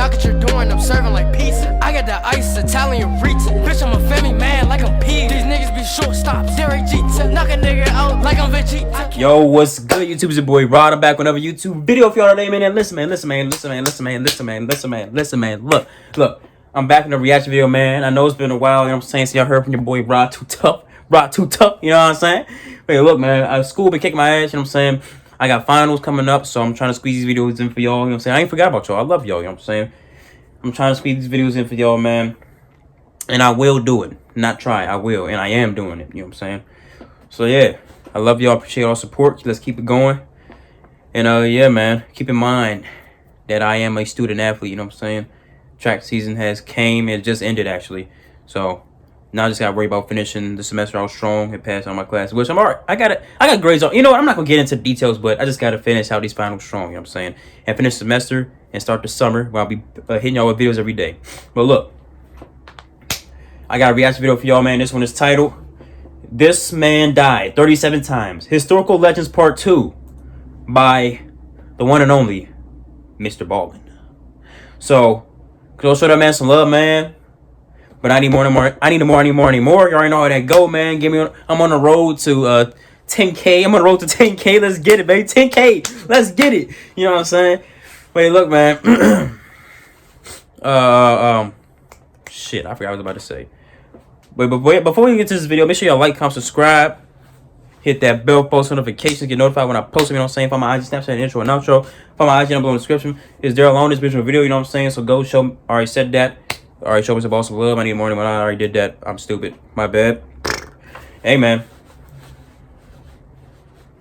knock at your door and I'm serving like pizza. I got that ice, Italian Ritz. Bitch, I'm a family man like I'm P. These niggas be shortstops. Derek Jeter, knock a nigga out like I'm Vegeta. Yo, what's good, YouTube? It's your boy Rod. I'm back with another YouTube video for y'all today, man. And listen, man. Look. I'm back in a reaction video, man. I know it's been a while, you know what I'm saying? So y'all heard from your boy Rod Too Tough, you know what I'm saying? But look, man, school been kicking my ass, you know what I'm saying? I got finals coming up, so I'm trying to squeeze these videos in for y'all, you know what I'm saying? I ain't forgot about y'all. I love y'all, you know what I'm saying? I'm trying to squeeze these videos in for y'all, man. And I will do it. Not try, I will. And I am doing it, you know what I'm saying? So yeah, I love y'all. Appreciate all support. Let's keep it going. And yeah, man, keep in mind that I am a student athlete, you know what I'm saying? Track season has came. It just ended, actually. So now I just gotta worry about finishing the semester out strong and pass on my classes, which I'm all right. I got grades on. You know what? I'm not gonna get into details, but I just gotta finish out these finals strong, you know what I'm saying? And finish the semester and start the summer where I'll be hitting y'all with videos every day. But look, I got a reaction video for y'all, man. This one is titled, This Man Died 37 Times. Historical Legends Part 2 by the one and only Mr. Baldwin. So, go show that man some love, man. But I need more. I need more. You already know how that go, man. I'm on the road to 10K. I'm on the road to 10K. Let's get it, baby. 10K. Let's get it. You know what I'm saying? Wait, look, man. Shit, I forgot what I was about to say. But before we get to this video, make sure y'all like, comment, subscribe. Hit that bell, post notifications, get notified when I post them, you know what I'm saying? Find my IG, Snapchat, intro and outro. Find my IG down below in the description. Is there alone this original video, you know what I'm saying? So go show, already said that. Alright, show me some awesome love. I need more than what I already did that. I'm stupid. My bad. Hey, man.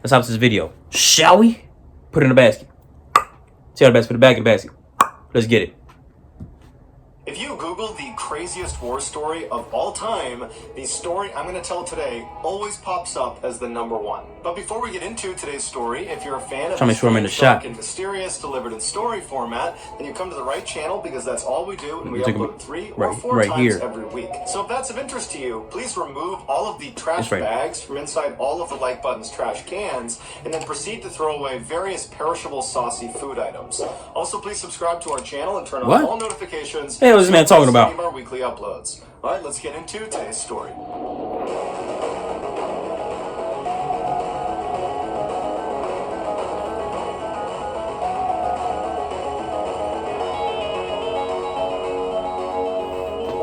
Let's hop to this video. Shall we? Put it in the basket. See how the basket, put it back in the basket. Let's get it. If you Google the craziest war story of all time, the story I'm going to tell today always pops up as the #1. But before we get into today's story, if you're a fan of dark and mysterious delivered in story format, then you come to the right channel because that's all we do, and we upload 3 or 4 times every week. So if that's of interest to you, please remove all of the trash bags from inside all of the like button's trash cans, and then proceed to throw away various perishable saucy food items. Also, please subscribe to our channel and turn on all notifications. Hey, what's this man talking about? Our weekly uploads. All right, let's get into today's story.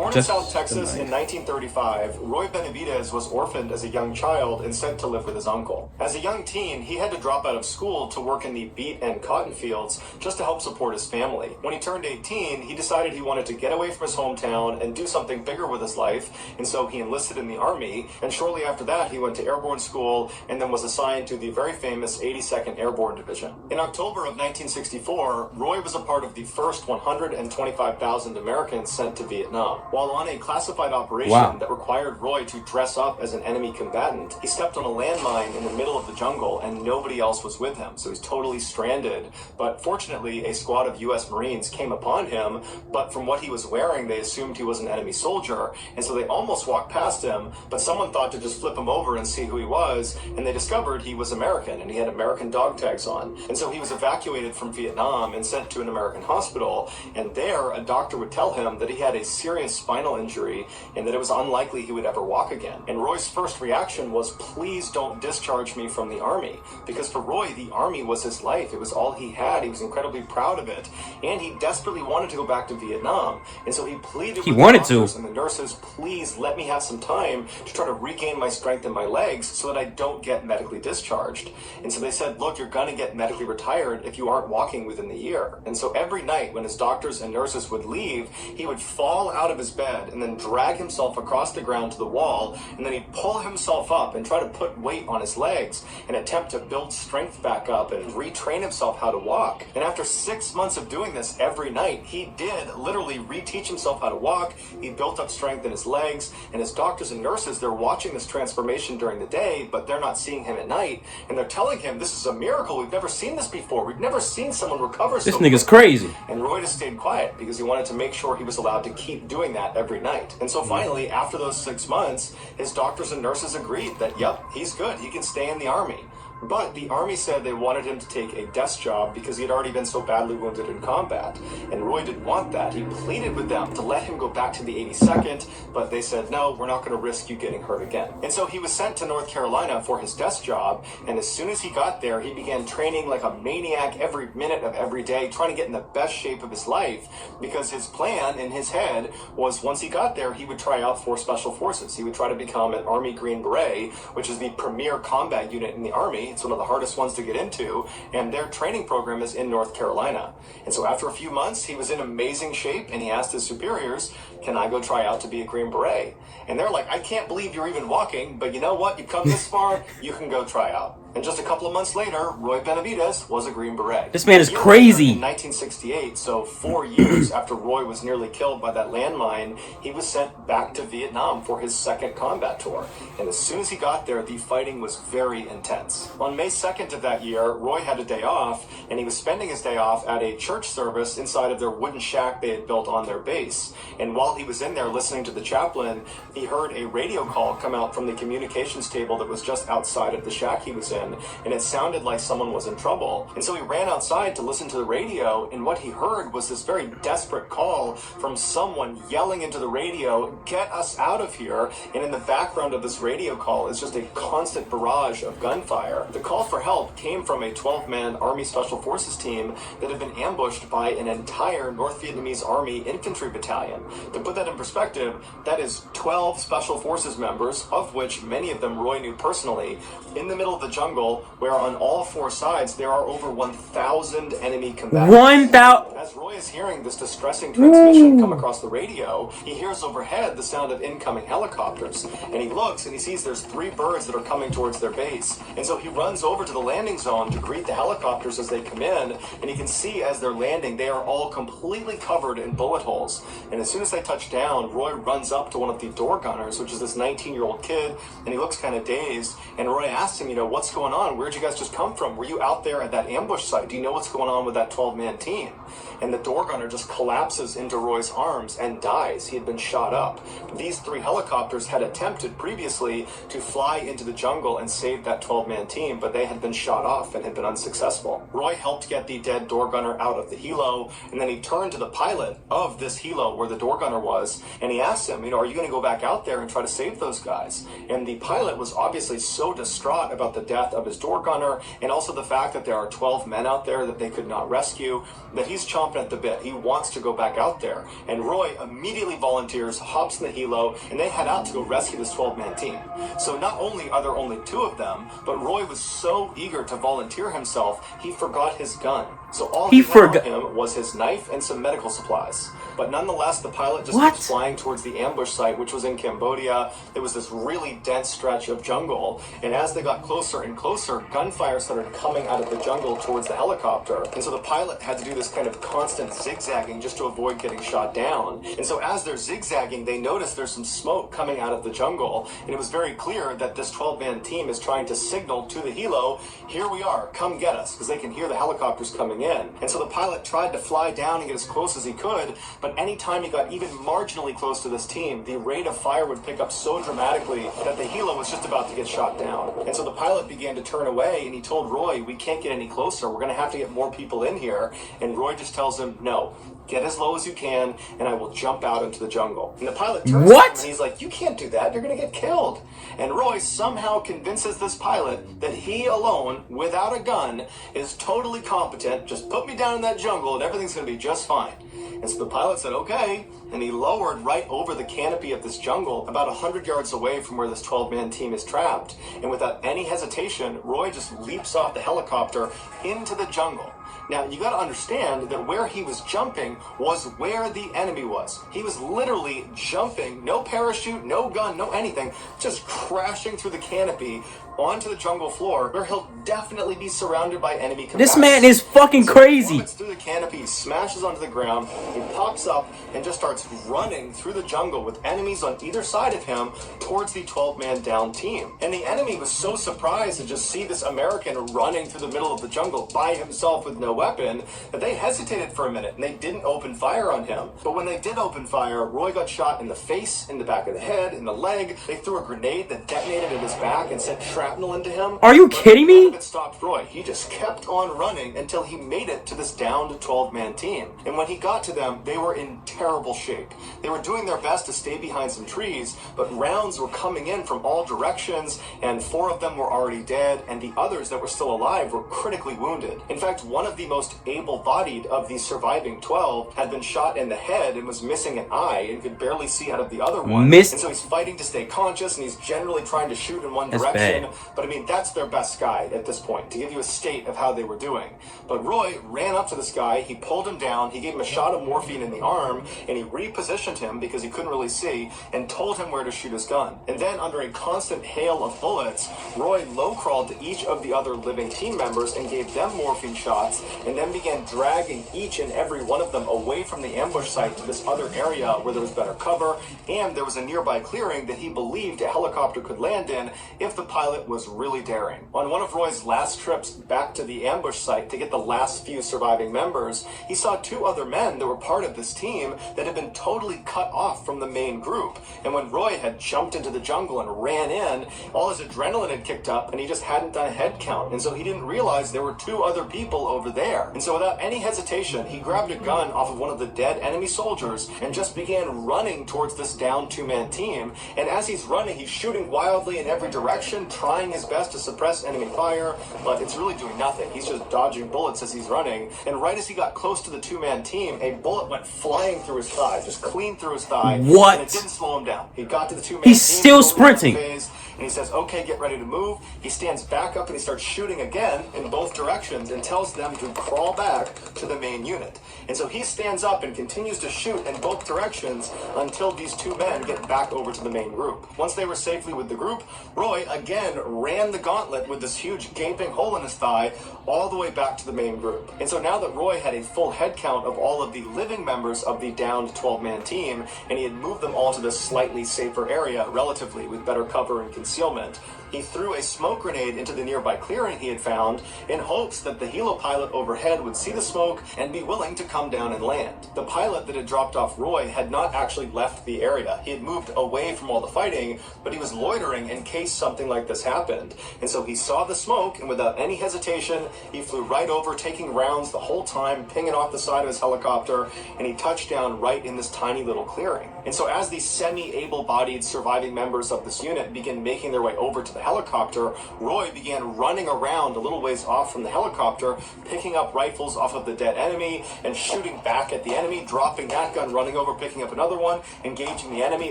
Born in South Texas in 1935, Roy Benavidez was orphaned as a young child and sent to live with his uncle. As a young teen, he had to drop out of school to work in the beet and cotton fields just to help support his family. When he turned 18, he decided he wanted to get away from his hometown and do something bigger with his life, and so he enlisted in the Army, and shortly after that, he went to airborne school and then was assigned to the very famous 82nd Airborne Division. In October of 1964, Roy was a part of the first 125,000 Americans sent to Vietnam. While on a classified operation that required Roy to dress up as an enemy combatant, he stepped on a landmine in the middle of the jungle and nobody else was with him, so he's totally stranded. But fortunately, a squad of U.S. Marines came upon him, but from what he was wearing, they assumed he was an enemy soldier, and so they almost walked past him, but someone thought to just flip him over and see who he was, and they discovered he was American, and he had American dog tags on. And so he was evacuated from Vietnam and sent to an American hospital, and there, a doctor would tell him that he had a serious spinal injury and that it was unlikely he would ever walk again. And Roy's first reaction was, please don't discharge me from the Army. Because for Roy, the Army was his life. It was all he had. He was incredibly proud of it. And he desperately wanted to go back to Vietnam. And so he pleaded with the doctors and the nurses, please let me have some time to try to regain my strength in my legs so that I don't get medically discharged. And so they said, look, you're going to get medically retired if you aren't walking within the year. And so every night when his doctors and nurses would leave, he would fall out of his bed and then drag himself across the ground to the wall, and then he'd pull himself up and try to put weight on his legs and attempt to build strength back up and retrain himself how to walk. And after 6 months of doing this every night, he did literally reteach himself how to walk. He built up strength in his legs, and his doctors and nurses, they're watching this transformation during the day, but they're not seeing him at night, and they're telling him, this is a miracle, we've never seen this before, we've never seen someone recover so quickly. This nigga's crazy. And Roy just stayed quiet because he wanted to make sure he was allowed to keep doing that every night. And so finally, after those 6 months, his doctors and nurses agreed that, yep, he's good, he can stay in the Army. But the Army said they wanted him to take a desk job because he had already been so badly wounded in combat. And Roy didn't want that. He pleaded with them to let him go back to the 82nd, but they said, no, we're not going to risk you getting hurt again. And so he was sent to North Carolina for his desk job, and as soon as he got there, he began training like a maniac every minute of every day, trying to get in the best shape of his life, because his plan in his head was once he got there, he would try out for Special Forces. He would try to become an Army Green Beret, which is the premier combat unit in the Army. It's one of the hardest ones to get into, and their training program is in North Carolina. And so after a few months, he was in amazing shape, and he asked his superiors, can I go try out to be a Green Beret? And they're like, I can't believe you're even walking, but you know what? You've come this far, you can go try out. And just a couple of months later, Roy Benavidez was a Green Beret. This man is crazy. In 1968, so 4 years after Roy was nearly killed by that landmine, he was sent back to Vietnam for his second combat tour. And as soon as he got there, the fighting was very intense. On May 2nd of that year, Roy had a day off, and he was spending his day off at a church service inside of their wooden shack they had built on their base. And while he was in there listening to the chaplain, he heard a radio call come out from the communications table that was just outside of the shack he was in, and it sounded like someone was in trouble. And so he ran outside to listen to the radio, and what he heard was this very desperate call from someone yelling into the radio, get us out of here. And in the background of this radio call is just a constant barrage of gunfire. The call for help came from a 12-man Army Special Forces team that had been ambushed by an entire North Vietnamese Army infantry battalion. To put that in perspective, that is 12 Special Forces members, of which many of them Roy knew personally, in the middle of the jungle, where on all four sides there are over 1,000 enemy combatants. 1,000. As Roy is hearing this distressing transmission come across the radio, he hears overhead the sound of incoming helicopters, and he looks and he sees there's 3 birds that are coming towards their base. And so he runs over to the landing zone to greet the helicopters as they come in, and he can see as they're landing they are all completely covered in bullet holes. And as soon as they touch down, Roy runs up to one of the door gunners, which is this 19-year-old kid, and he looks kind of dazed. And Roy asks him, what's going on? Where'd you guys just come from? Were you out there at that ambush site? Do you know what's going on with that 12-man team? And the door gunner just collapses into Roy's arms and dies. He had been shot up. These 3 helicopters had attempted previously to fly into the jungle and save that 12-man team, but they had been shot off and had been unsuccessful. Roy helped get the dead door gunner out of the helo, and then he turned to the pilot of this helo where the door gunner was, and he asked him, are you going to go back out there and try to save those guys? And the pilot was obviously so distraught about the death of his door gunner, and also the fact that there are 12 men out there that they could not rescue, that he's chomping at the bit. He wants to go back out there. And Roy immediately volunteers, hops in the helo, and they head out to go rescue this 12-man team. So not only are there only 2 of them, but Roy was so eager to volunteer himself, he forgot his gun. So all he had on him was his knife and some medical supplies. But nonetheless, the pilot just keeps flying towards the ambush site, which was in Cambodia. There was this really dense stretch of jungle, and as they got closer and closer, gunfire started coming out of the jungle towards the helicopter. And so the pilot had to do this kind of constant zigzagging just to avoid getting shot down. And so as they're zigzagging, they notice there's some smoke coming out of the jungle, and it was very clear that this 12-man team is trying to signal to the helo, here we are, come get us, because they can hear the helicopters coming in. And so the pilot tried to fly down and get as close as he could, but anytime he got even marginally close to this team, the rate of fire would pick up so dramatically that the helo was just about to get shot down. And so the pilot began to turn away, and he told Roy, we can't get any closer, we're going to have to get more people in here. And Roy just tells him, no, get as low as you can, and I will jump out into the jungle. And the pilot turns to him, and he's like, you can't do that, you're going to get killed. And Roy somehow convinces this pilot that he alone, without a gun, is totally competent. Just put me down in that jungle, and everything's going to be just fine. And so the pilot said, okay, and he lowered right over the canopy of this jungle, about 100 yards away from where this 12-man team is trapped. And without any hesitation, Roy just leaps off the helicopter into the jungle. Now, you got to understand that where he was jumping was where the enemy was. He was literally jumping, no parachute, no gun, no anything, just crashing through the canopy onto the jungle floor, where he'll definitely be surrounded by enemy combatants. This man is fucking crazy. Through the canopy, he smashes onto the ground, he pops up and just starts running through the jungle with enemies on either side of him towards the 12-man down team. And the enemy was so surprised to just see this American running through the middle of the jungle by himself with no weapon that they hesitated for a minute and they didn't open fire on him. But when they did open fire, Roy got shot in the face, in the back of the head, in the leg. They threw a grenade that detonated in his back and sent trash shrapnel into him. Are you kidding me? None of it stopped Roy. He just kept on running until he made it to this down to 12-man team. And when he got to them, they were in terrible shape. They were doing their best to stay behind some trees, but rounds were coming in from all directions, and 4 of them were already dead, and the others that were still alive were critically wounded. In fact, one of the most able-bodied of the surviving 12 had been shot in the head and was missing an eye and could barely see out of the other one. And so he's fighting to stay conscious, and he's generally trying to shoot in one direction. Bad. But I mean, that's their best guide at this point, to give you a state of how they were doing. But Roy ran up to this guy, he pulled him down, he gave him a shot of morphine in the arm, and he repositioned him because he couldn't really see, and told him where to shoot his gun. And then, under a constant hail of bullets, Roy low-crawled to each of the other living team members and gave them morphine shots, and then began dragging each and every one of them away from the ambush site to this other area where there was better cover, and there was a nearby clearing that he believed a helicopter could land in if the pilot was really daring. On one of Roy's last trips back to the ambush site to get the last few surviving members, he saw 2 other men that were part of this team that had been totally cut off from the main group. And when Roy had jumped into the jungle and ran in, all his adrenaline had kicked up and he just hadn't done a head count. And so he didn't realize there were 2 other people over there. And so without any hesitation, he grabbed a gun off of one of the dead enemy soldiers and just began running towards this down 2-man team. And as he's running, he's shooting wildly in every direction, trying his best to suppress enemy fire, but it's really doing nothing. He's just dodging bullets as he's running. And right as he got close to the 2-man team, a bullet went flying through his thigh, just clean through his thigh. What? And it didn't slow him down. He got to the 2-man team. He's still sprinting. And he says, okay, get ready to move. He stands back up and he starts shooting again in both directions and tells them to crawl back to the main unit. And so he stands up and continues to shoot in both directions until these 2 men get back over to the main group. Once they were safely with the group, Roy again ran the gauntlet with this huge gaping hole in his thigh all the way back to the main group. And so now that Roy had a full head count of all of the living members of the downed 12-man team, and he had moved them all to this slightly safer area relatively with better cover and concealment, he threw a smoke grenade into the nearby clearing he had found in hopes that the helo pilot overhead would see the smoke and be willing to come down and land. The pilot that had dropped off Roy had not actually left the area. He had moved away from all the fighting, but he was loitering in case something like this happened. And so he saw the smoke, and without any hesitation, he flew right over, taking rounds the whole time, pinging off the side of his helicopter, and he touched down right in this tiny little clearing. And so as these semi-able-bodied surviving members of this unit began making their way over to the helicopter, Roy began running around a little ways off from the helicopter, picking up rifles off of the dead enemy and shooting back at the enemy, dropping that gun, running over, picking up another one, engaging the enemy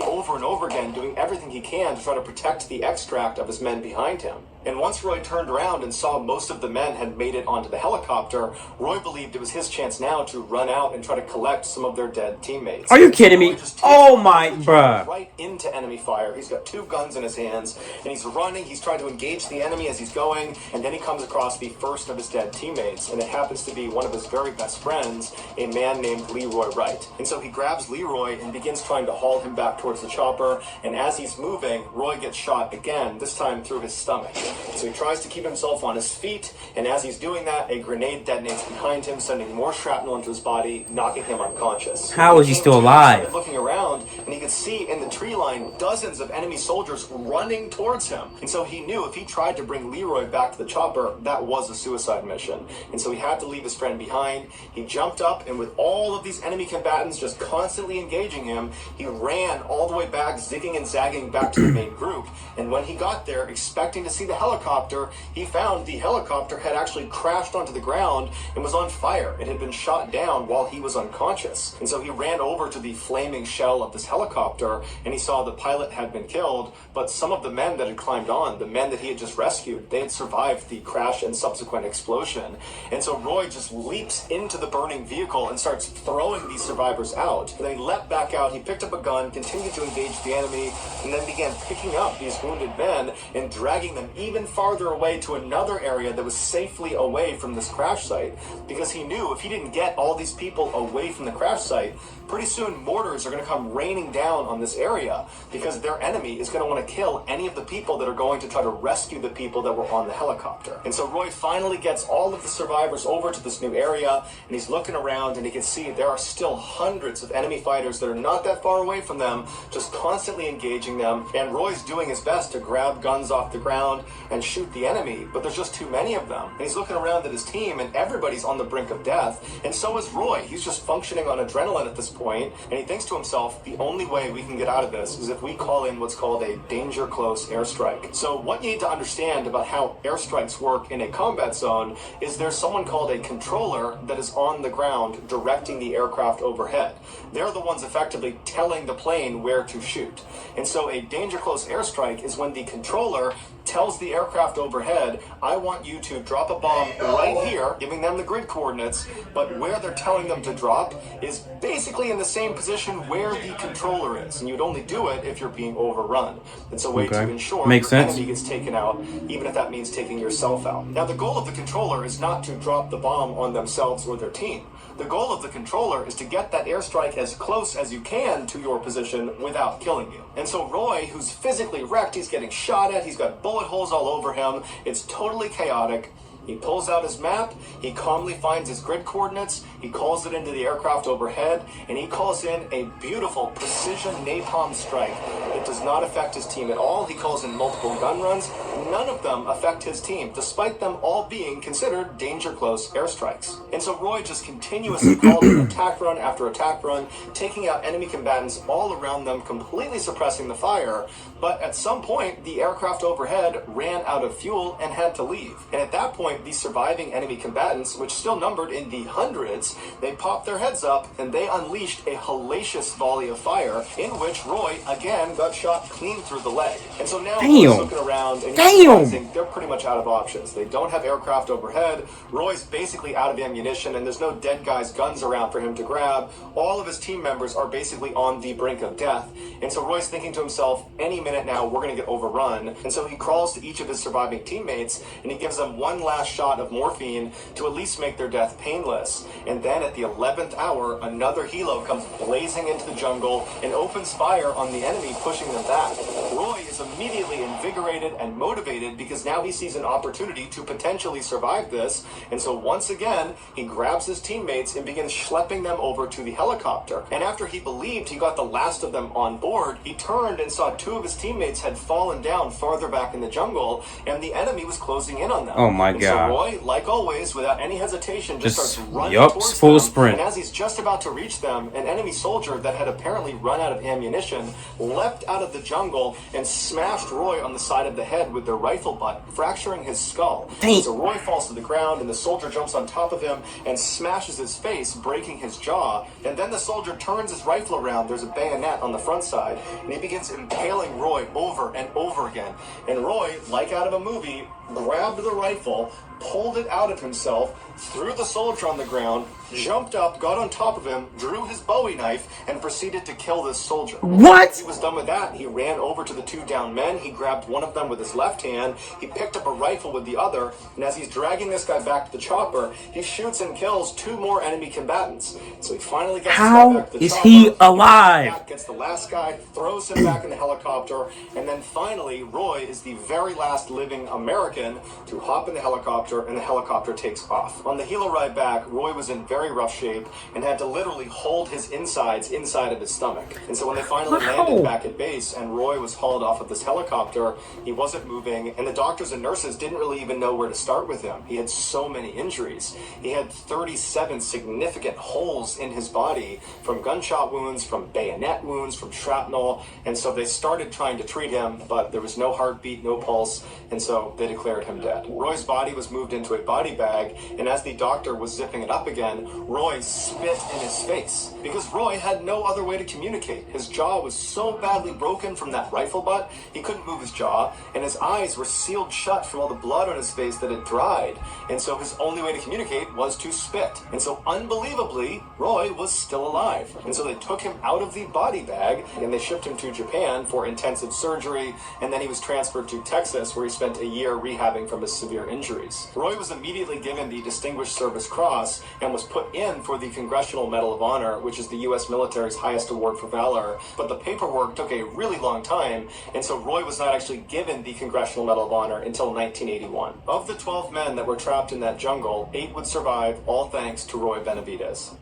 over and over again, doing everything he can to try to protect the extract of his men behind him. And once Roy turned around and saw most of the men had made it onto the helicopter, Roy believed it was his chance now to run out and try to collect some of their dead teammates. Are you kidding me? Oh my, bruh. Right into enemy fire. He's got 2 guns in his hands, and he's running. He's trying to engage the enemy as he's going, and then he comes across the first of his dead teammates, and it happens to be one of his very best friends, a man named Leroy Wright. And so he grabs Leroy and begins trying to haul him back towards the chopper, and as he's moving, Roy gets shot again, this time through his stomach. So he tries to keep himself on his feet, and as he's doing that, a grenade detonates behind him, sending more shrapnel into his body, knocking him unconscious. How is he still alive? He started looking around, and he could see in the tree line dozens of enemy soldiers running towards him. And so he knew if he tried to bring Leroy back to the chopper, that was a suicide mission. And so he had to leave his friend behind. He jumped up, and with all of these enemy combatants just constantly engaging him, he ran all the way back, zigging and zagging back to the main group. And when he got there, expecting to see the helicopter, he found the helicopter had actually crashed onto the ground and was on fire. It had been shot down while he was unconscious. And so he ran over to the flaming shell of this helicopter, and he saw the pilot had been killed, but some of the men that had climbed on, the men that he had just rescued, they had survived the crash and subsequent explosion. And so Roy just leaps into the burning vehicle and starts throwing these survivors out. And then he leapt back out, he picked up a gun, continued to engage the enemy, and then began picking up these wounded men and dragging them even farther away to another area that was safely away from this crash site, because he knew if he didn't get all these people away from the crash site, pretty soon mortars are going to come raining down down on this area because their enemy is going to want to kill any of the people that are going to try to rescue the people that were on the helicopter. And so Roy finally gets all of the survivors over to this new area, and he's looking around, and he can see there are still hundreds of enemy fighters that are not that far away from them, just constantly engaging them. And Roy's doing his best to grab guns off the ground and shoot the enemy, but there's just too many of them. And he's looking around at his team, and everybody's on the brink of death, and so is Roy. He's just functioning on adrenaline at this point, and he thinks to himself, the only way we can get out of this is if we call in what's called a danger close airstrike. So what you need to understand about how airstrikes work in a combat zone is there's someone called a controller that is on the ground directing the aircraft overhead. They're the ones effectively telling the plane where to shoot. And so a danger close airstrike is when the controller tells the aircraft overhead, I want you to drop a bomb right here, giving them the grid coordinates, but where they're telling them to drop is basically in the same position where the controller is. And you'd only do it if you're being overrun. It's a way to ensure Makes your sense. enemy gets taken out, even if that means taking yourself out. Now, the goal of the controller is not to drop the bomb on themselves or their team. The goal of the controller is to get that airstrike as close as you can to your position without killing you. And so Roy, who's physically wrecked, he's getting shot at, he's got bullet holes all over him, it's totally chaotic. He pulls out his map, he calmly finds his grid coordinates, he calls it into the aircraft overhead, and he calls in a beautiful precision napalm strike that does not affect his team at all. He calls in multiple gun runs. None of them affect his team, despite them all being considered danger close airstrikes. And so Roy just continuously called in attack run after attack run, taking out enemy combatants all around them, completely suppressing the fire. But at some point, the aircraft overhead ran out of fuel and had to leave. And at that point, the surviving enemy combatants, which still numbered in the hundreds, they popped their heads up and they unleashed a hellacious volley of fire in which Roy again got shot clean through the leg. And so now Roy's looking around and he's realizing they're pretty much out of options. They don't have aircraft overhead. Roy's basically out of ammunition, and there's no dead guys' guns around for him to grab. All of his team members are basically on the brink of death. And so Roy's thinking to himself, any minute now we're going to get overrun. And so he crawls to each of his surviving teammates and he gives them one last shot of morphine to at least make their death painless. And then at the 11th hour, another helo comes blazing into the jungle and opens fire on the enemy, pushing them back. Roy is immediately invigorated and motivated because now he sees an opportunity to potentially survive this. And so once again, he grabs his teammates and begins schlepping them over to the helicopter. And after he believed he got the last of them on board, he turned and saw two of his teammates had fallen down farther back in the jungle, and the enemy was closing in on them. Oh my and God. So Roy, like always, without any hesitation, just starts running towards full them. sprint. And as he's just about to reach them, an enemy soldier that had apparently run out of ammunition leapt out of the jungle and smashed Roy on the side of the head with their rifle butt, fracturing his skull. So Roy falls to the ground, and the soldier jumps on top of him and smashes his face, breaking his jaw. And then the soldier turns his rifle around. There's a bayonet on the front side, and he begins impaling Roy over and over again. And Roy, like out of a movie, grabbed the rifle, pulled it out of himself, threw the soldier on the ground, jumped up, got on top of him, drew his Bowie knife, and proceeded to kill this soldier. What? He was done with that. He ran over to the two down men. He grabbed one of them with his left hand. He picked up a rifle with the other, and as he's dragging this guy back to the chopper, he shoots and kills two more enemy combatants. So he finally gets this guy back to the chopper. He alive? Gets the last guy, throws him back in the helicopter, and then finally, Roy is the very last living American to hop in the helicopter, and the helicopter takes off. On the helo ride back, Roy was in very rough shape and had to literally hold his insides inside of his stomach. And so when they finally landed back at base and Roy was hauled off of this helicopter, he wasn't moving, and the doctors and nurses didn't really even know where to start with him. He had so many injuries. He had 37 significant holes in his body from gunshot wounds, from bayonet wounds, from shrapnel, and so they started trying to treat him, but there was no heartbeat, no pulse, and so they declared him dead. Roy's body was moved into a body bag, and as the doctor was zipping it up again, Roy spit in his face because Roy had no other way to communicate. His jaw was so badly broken from that rifle butt, he couldn't move his jaw, and his eyes were sealed shut from all the blood on his face that had dried, and so his only way to communicate was to spit. And so unbelievably, Roy was still alive. And so they took him out of the body bag and they shipped him to Japan for intensive surgery, and then he was transferred to Texas where he spent a year rehabbing from his severe injuries. Roy was immediately given the Distinguished Service Cross and was put in for the Congressional Medal of Honor, which is the U.S. military's highest award for valor. But the paperwork took a really long time, and so Roy was not actually given the Congressional Medal of Honor until 1981. Of the 12 men that were trapped in that jungle, 8 would survive, all thanks to Roy Benavidez.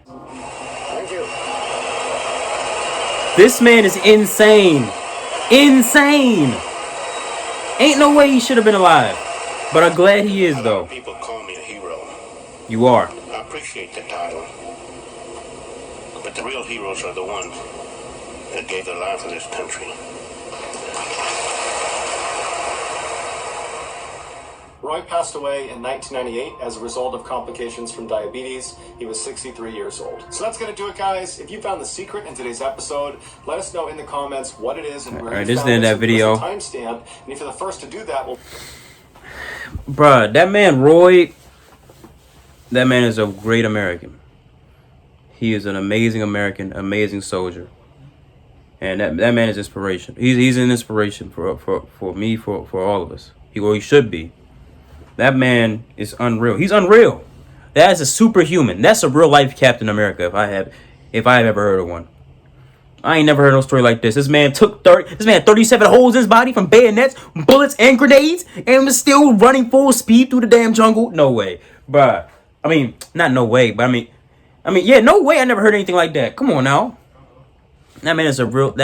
Thank you. This man is insane. Insane. Ain't no way he should have been alive. But I'm glad he is, though. People call me a hero. You are. I appreciate the title. But the real heroes are the ones that gave their life for this country. Roy passed away in 1998 as a result of complications from diabetes. He was 63 years old. So that's going to do it, guys. If you found the secret in today's episode, let us know in the comments what it is and where you found it. That video. Timestamp. And if you're the first to do that, we'll... Bruh, that man Roy, that man is a great American. He is an amazing American, amazing soldier. And that man is inspiration. He's an inspiration for me, for all of us. He should be. That man is unreal. He's unreal. That is a superhuman. That's a real life Captain America if I have ever heard of one. I ain't never heard no story like this. This man had 37 holes in his body from bayonets, bullets, and grenades, and was still running full speed through the damn jungle. No way. Bruh. I mean, not no way, but I mean, yeah, no way. I never heard anything like that. Come on now. That man is a real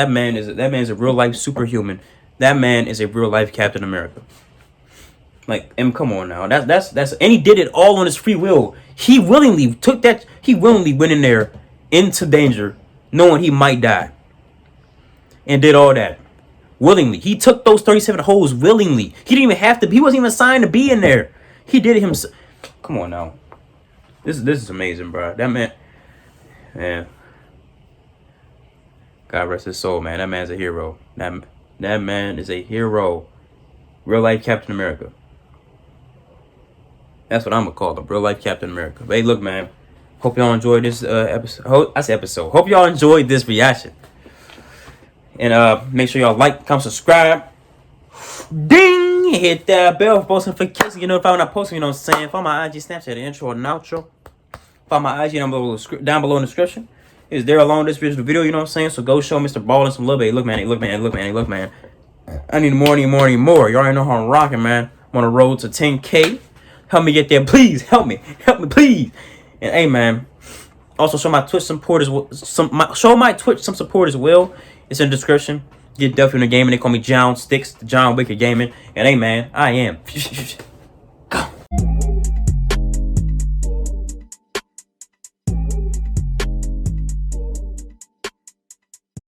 life superhuman. That man is a real life Captain America. Like, and come on now. That's and he did it all on his free will. He willingly went in there into danger, knowing he might die. And did all that. Willingly. He took those 37 holes willingly. He didn't even have to. He wasn't even assigned to be in there. He did it himself. Come on now. This is amazing, bro. That man, God rest his soul, man. That man's a hero. That man is a hero. Real life Captain America. That's what I'm gonna call him. Real life Captain America. But hey, look, man. Hope y'all enjoyed this episode. Hope y'all enjoyed this reaction. And make sure y'all like, comment, subscribe. Ding! Hit that bell for post notifications. You know if I'm not posting, you know what I'm saying. Follow my IG, Snapchat, intro and outro. Follow my IG down below in the description. It's there along this video, you know what I'm saying? So go show Mr. Ballin some love. Hey, look, man. I need more. You already know how I'm rocking, man. I'm on the road to 10K. Help me get there, please. Help me, please. And hey, man. Also, show my Twitch support as well. Show my Twitch some support as well. It's in the description. Get Duffy in the game, and they call me John Sticks, John Wicked Gaming. And hey, man, I am.